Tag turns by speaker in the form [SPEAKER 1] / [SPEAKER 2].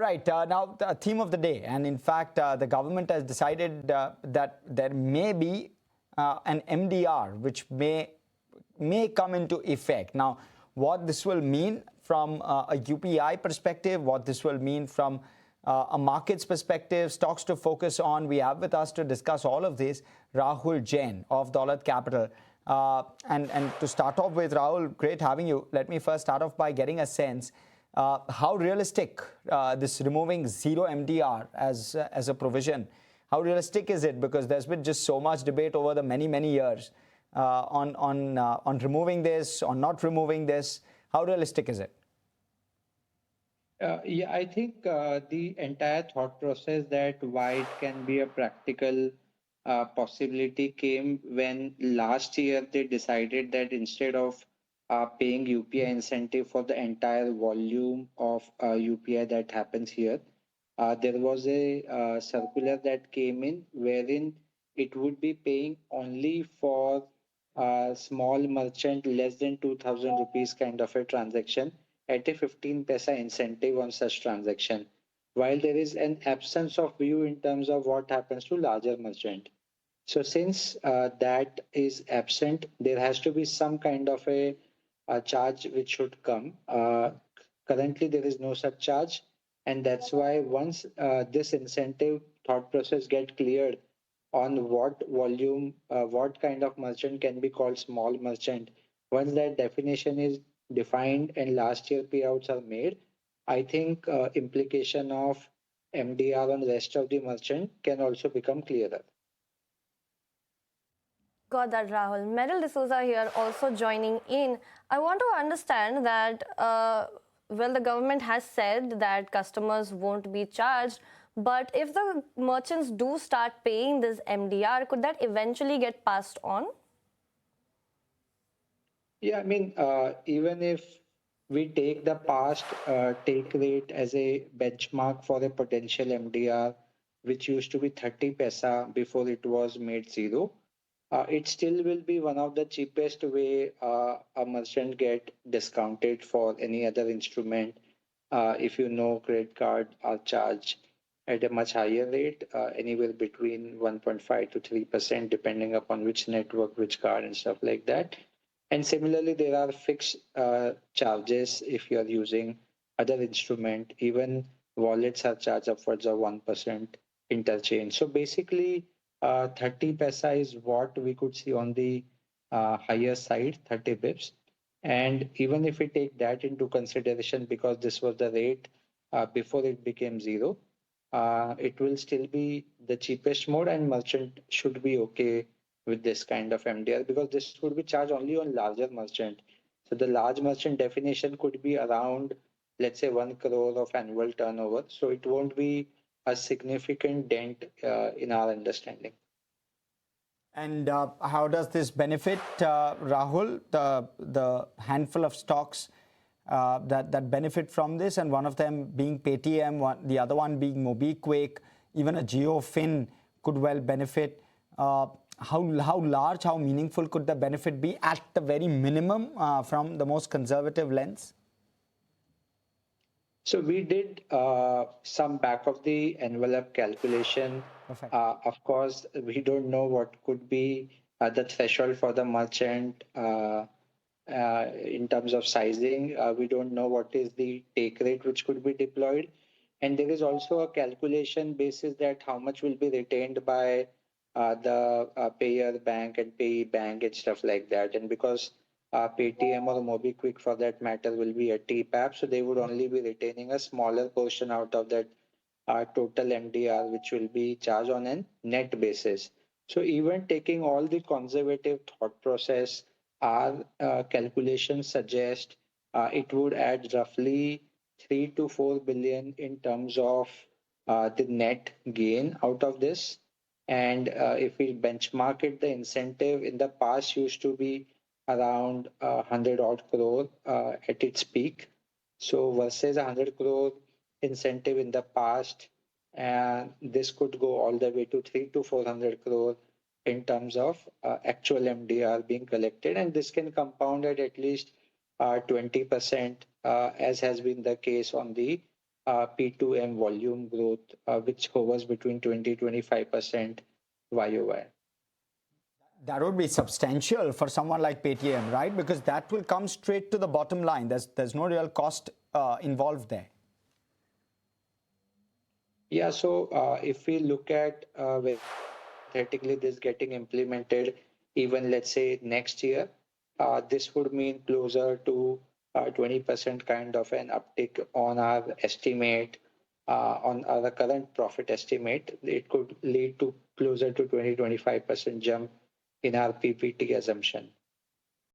[SPEAKER 1] right, now the theme of the day, and in fact, the government has decided that there may be an MDR which may come into effect. Now, what this will mean from a UPI perspective, what this will mean from a markets perspective, stocks to focus on. We have with us to discuss all of this Rahul Jain of Daulat Capital. And to start off with, Rahul, great having you. Let me first start off by getting a sense how realistic this removing zero MDR as a provision. How realistic is it? Because there's been just so much debate over the many years on removing this, on not removing this. How realistic is it?
[SPEAKER 2] Yeah, I think the entire thought process that why it can be a practical possibility came when last year they decided that instead of paying UPI incentive for the entire volume of UPI that happens here, there was a circular that came in wherein it would be paying only for small merchant less than 2000 rupees kind of a transaction at a 15 paisa incentive on such transaction, while there is an absence of view in terms of what happens to larger merchant. So since that is absent, there has to be some kind of a charge which should come. Currently, there is no such charge, and that's why once this incentive thought process get cleared on what volume, what kind of merchant can be called small merchant, once that definition is defined and last year payouts are made, I think implication of MDR on rest of the merchant can also become clearer.
[SPEAKER 3] Got that, Rahul. Meryl D'Souza here also joining in. I want to understand that, well, the government has said that customers won't be charged, but if the merchants do start paying this MDR, could that eventually get passed on?
[SPEAKER 2] Yeah, I mean, even if we take the past take rate as a benchmark for a potential MDR, which used to be 30 paisa before it was made zero, it still will be one of the cheapest way a merchant get discounted for any other instrument. If you know, credit card are charged at a much higher rate, anywhere between 1.5 to 3%, depending upon which network, which card, and stuff like that. And similarly, there are fixed charges if you are using other instrument. Even wallets are charged upwards of 1% interchange. So basically, 30 paisa is what we could see on the higher side, 30 bips. And even if we take that into consideration, because this was the rate before it became zero, it will still be the cheapest mode, and merchant should be okay with this kind of MDR because this would be charged only on larger merchant. So the large merchant definition could be around, let's say, 1 crore of annual turnover. So it won't be a significant dent in our understanding.
[SPEAKER 1] And how does this benefit, Rahul, the handful of stocks that benefit from this, and one of them being paytm, the other one being mobikwik, even a JioFin could well benefit. How large, how meaningful could the benefit be at the very minimum from the most conservative lens?
[SPEAKER 2] So we did some back of the envelope calculation. Of course, we don't know what could be the threshold for the merchant in terms of sizing. We don't know what is the take rate which could be deployed. And there is also a calculation basis that how much will be retained by the payer bank and payee bank and stuff like that. And because paytm or mobikwik for that matter will be a TPAP, so they would only be retaining a smaller portion out of that total MDR, which will be charged on a net basis. So even taking all the conservative thought process, our calculations suggest it would add roughly 3 to 4 billion in terms of the net gain out of this. And if we benchmark it, the incentive in the past used to be around 100 odd crore at its peak. So versus 100 crore incentive in the past, and this could go all the way to 3 to 400 crore in terms of actual MDR being collected, and this can compound at least 20%, as has been the case on the P2M volume growth, which hovers between 20-25% YOY.
[SPEAKER 1] That would be substantial for someone like Paytm, right? Because that will come straight to the bottom line. There's no real cost involved there.
[SPEAKER 2] Yeah, so if we look at hypothetically this getting implemented, even let's say next year, this would mean closer to 20% kind of an uptick on our estimate, on our current profit estimate. It could lead to closer to 20-25% jump in our PPT assumption.